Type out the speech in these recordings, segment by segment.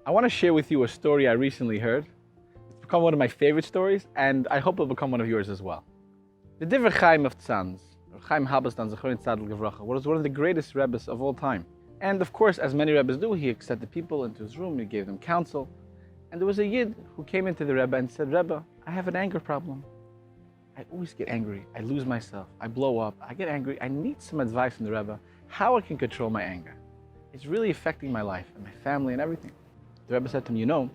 I want to share with you a story I recently heard. It's become one of my favorite stories, and I hope it'll become one of yours as well. The Rav Chaim of Tzanz, Rav Chaim Kanievsky, was one of the greatest Rebbes of all time. And of course, as many Rebbes do, he accepted people into his room, he gave them counsel. And there was a Yid who came into the Rebbe and said, Rebbe, I have an anger problem. I always get angry, I lose myself, I blow up, I get angry. I need some advice from the Rebbe, how I can control my anger. It's really affecting my life and my family and everything. The Rebbe said to him,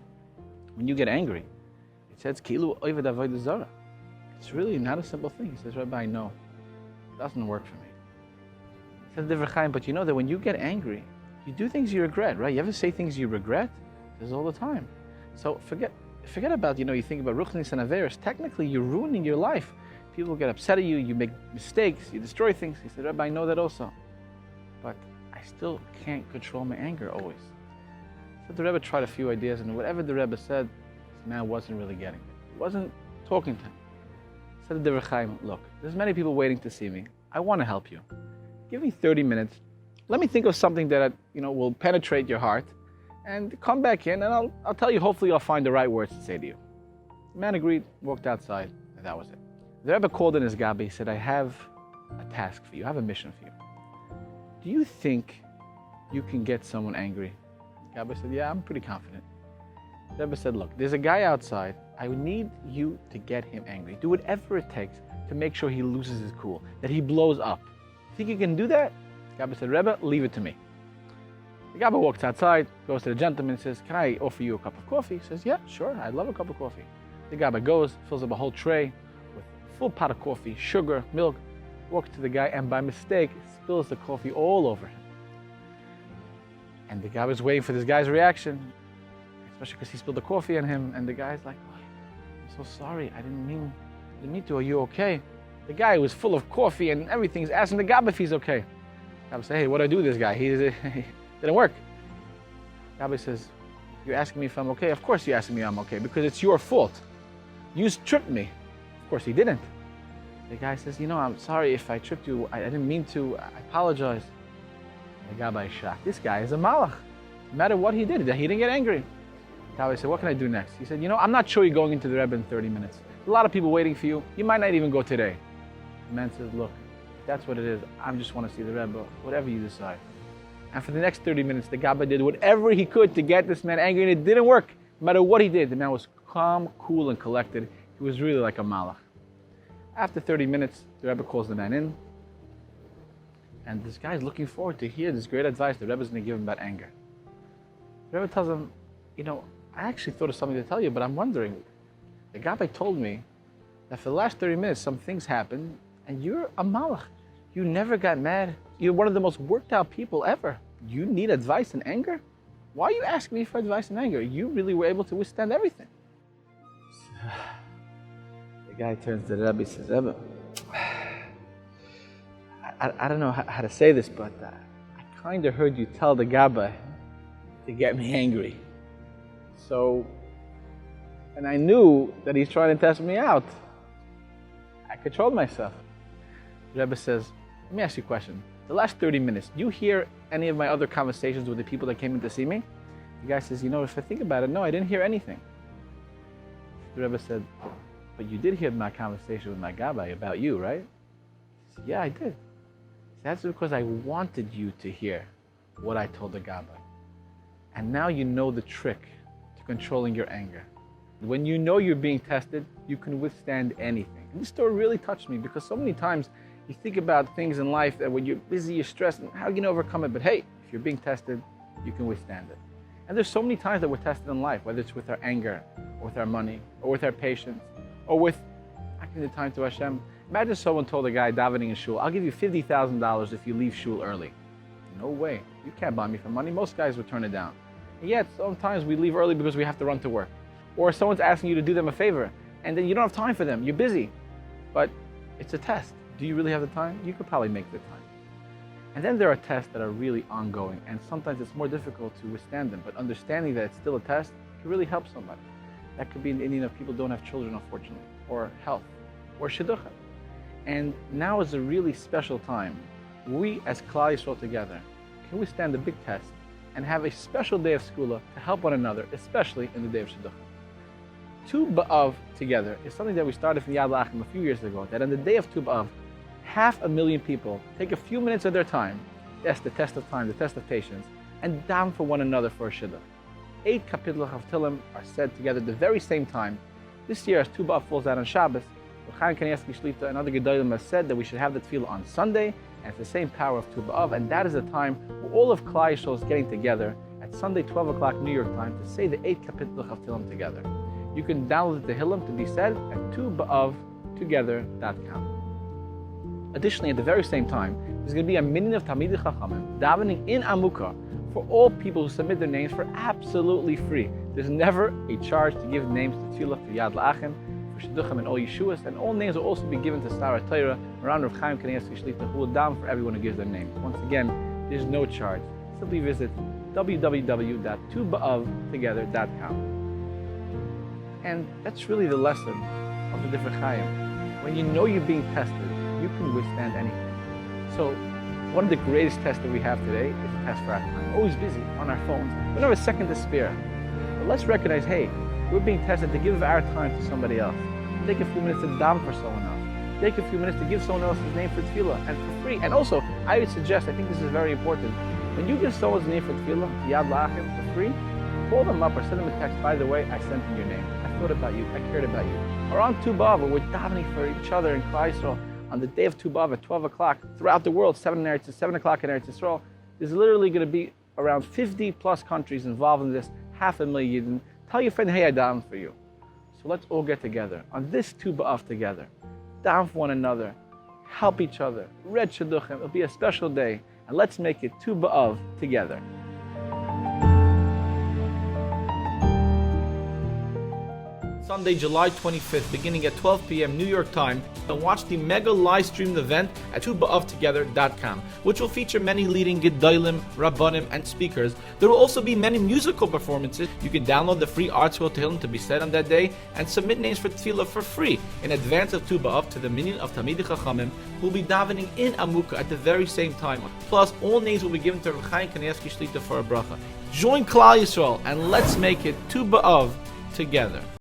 when you get angry, it says, Kilu Oved Avodah Zarah. It's really not a simple thing. He says, Rebbe, I know. It doesn't work for me. He said, Rav Chaim, but you know that when you get angry, you do things you regret, right? You ever say things you regret? He says, all the time. So forget about, you think about Ruchnis and Averis. Technically, you're ruining your life. People get upset at you, you make mistakes, you destroy things. He said, Rebbe, I know that also. But I still can't control my anger always. So the Rebbe tried a few ideas, and whatever the Rebbe said, this man wasn't really getting it. He wasn't talking to him. He said to Rav Chaim, look, there's many people waiting to see me. I want to help you. Give me 30 minutes. Let me think of something that will penetrate your heart, and come back in, and I'll tell you, hopefully I'll find the right words to say to you. The man agreed, walked outside, and that was it. The Rebbe called in his Gabi. He said, I have a task for you, I have a mission for you. Do you think you can get someone angry? The Gabi said, yeah, I'm pretty confident. The Rebbe said, look, there's a guy outside. I need you to get him angry. Do whatever it takes to make sure he loses his cool, that he blows up. Think you can do that? The Gabi said, Rebbe, leave it to me. The Gabi walks outside, goes to the gentleman and says, can I offer you a cup of coffee? He says, yeah, sure, I'd love a cup of coffee. The Gabi goes, fills up a whole tray with a full pot of coffee, sugar, milk, walks to the guy, and by mistake, spills the coffee all over him. And the Gabi is waiting for this guy's reaction, especially because he spilled the coffee on him, and the guy's like, oh, I'm so sorry, I didn't mean to, are you okay? The guy was full of coffee and everything, is asking the Gabi if he's okay. The Gabi says, hey, what do I do with this guy? He didn't work. Gabi says, you're asking me if I'm okay? Of course you're asking me if I'm okay, because it's your fault. You tripped me. Of course he didn't. The guy says, I'm sorry if I tripped you. I didn't mean to. I apologize. And the Gabi is shocked. This guy is a malach. No matter what he did, he didn't get angry. The Gabi said, what can I do next? He said, I'm not sure you're going into the Rebbe in 30 minutes. A lot of people waiting for you. You might not even go today. The man says, look, if that's what it is, I just want to see the Rebbe, whatever you decide. And for the next 30 minutes, the Gabi did whatever he could to get this man angry, and it didn't work. No matter what he did, the man was calm, cool, and collected. He was really like a malach. After 30 minutes, the Rebbe calls the man in, and this guy is looking forward to hear this great advice the Rebbe is going to give him about anger. The Rebbe tells him, I actually thought of something to tell you, but I'm wondering, the Gabi told me that for the last 30 minutes, some things happened, and you're a malach. You never got mad. You're one of the most worked out people ever. You need advice in anger? Why are you asking me for advice in anger? You really were able to withstand everything. The guy turns to the Rebbe and says, Rebbe, I don't know how to say this, but I kind of heard you tell the Gabi to get me angry. And I knew that he's trying to test me out. I controlled myself. The Rebbe says, let me ask you a question. The last 30 minutes, do you hear any of my other conversations with the people that came in to see me? The guy says, if I think about it, no, I didn't hear anything. The Rebbe said, but you did hear my conversation with my Gabi about you, right? He said, yeah, I did. That's because I wanted you to hear what I told the Gabi. And now you know the trick to controlling your anger. When you know you're being tested, you can withstand anything. And this story really touched me, because so many times you think about things in life that when you're busy, you're stressed, and how are you going to overcome it? But hey, if you're being tested, you can withstand it. And there's so many times that we're tested in life, whether it's with our anger, or with our money, or with our patience, or with acting the time to Hashem. Imagine someone told a guy davening in shul, I'll give you $50,000 if you leave shul early. No way. You can't buy me for money. Most guys would turn it down. And yet, sometimes we leave early because we have to run to work. Or someone's asking you to do them a favor, and then you don't have time for them. You're busy. But it's a test. Do you really have the time? You could probably make the time. And then there are tests that are really ongoing, and sometimes it's more difficult to withstand them. But understanding that it's still a test can really help somebody. That could be in the Indian if people don't have children, unfortunately, or health, or shidduch. And now is a really special time. We, as Klal Yisrael together, can withstand the big test and have a special day of skula to help one another, especially in the day of shidduch. Tu B'Av together is something that we started from Yad La'achim a few years ago, that on the day of Tu B'Av, 500,000 people take a few minutes of their time, yes, the test of time, the test of patience, and daven for one another for a shidduch. 8 kapitla of Tehillim are said together at the very same time. This year, as Tu B'Av falls out on Shabbos, Rav Chaim Kanievsky Shlita and other Gedolim have said that we should have the tefillah on Sunday, and it's the same power of Tu B'Av, and that is the time where all of Klal Yisrael is getting together at Sunday, 12 o'clock New York time, to say the 8 kapitla of Tehillim together. You can download the Tehillim to be said at tuba'avtogether.com. Additionally, at the very same time, there's going to be a minyan of Talmidei Chachamim davening in Amukah for all people who submit their names for absolutely free. There's never a charge to give names to tefillah, to Yad La'achim, for shidduchim and all Yeshuas, and all names will also be given to Sarah Torah around Rav Chaim Kanievsky Shlita, who will daven for everyone who gives their names. Once again, there's no charge. Simply visit www.tuba'avtogether.com. And that's really the lesson of the Rav Chaim. When you know you're being tested, you can withstand anything. So, one of the greatest tests that we have today is a test for our time. Always busy on our phones. We don't have a second to spare. But let's recognize, hey, we're being tested to give our time to somebody else. Take a few minutes to daven for someone else. Take a few minutes to give someone else's name for tefillah and for free. And also, I would suggest, I think this is very important, when you give someone's name for tefillah, Yad La'achim, for free, call them up or send them a text. By the way, I sent in your name. I thought about you. I cared about you. Or on Tu B'Av, we're davening for each other in Klal Yisrael on the day of Tu B'Av at 12 o'clock throughout the world, 7 o'clock in Eretz Yisrael. There's literally going to be around 50 plus countries involved in this, 500,000 Yidden. Tell your friend, hey, I daven for you. So let's all get together on this Tu B'Av together. Daven for one another. Help each other. Read shidduchim. It'll be a special day. And let's make it Tu B'Av together. Sunday, July 25th, beginning at 12 p.m. New York time, and watch the mega live streamed event at tuba'avtogether.com, which will feature many leading Gedolim, Rabbanim, and speakers. There will also be many musical performances. You can download the free article Tehillim to be said on that day, and submit names for tefillah for free in advance of Tu B'Av to the minyan of Talmidei Chachamim, who will be davening in Amukah at the very same time. Plus, all names will be given to Rav Chaim Kanievsky Shlita for a bracha. Join Klal Yisrael, and let's make it Tu B'Av together.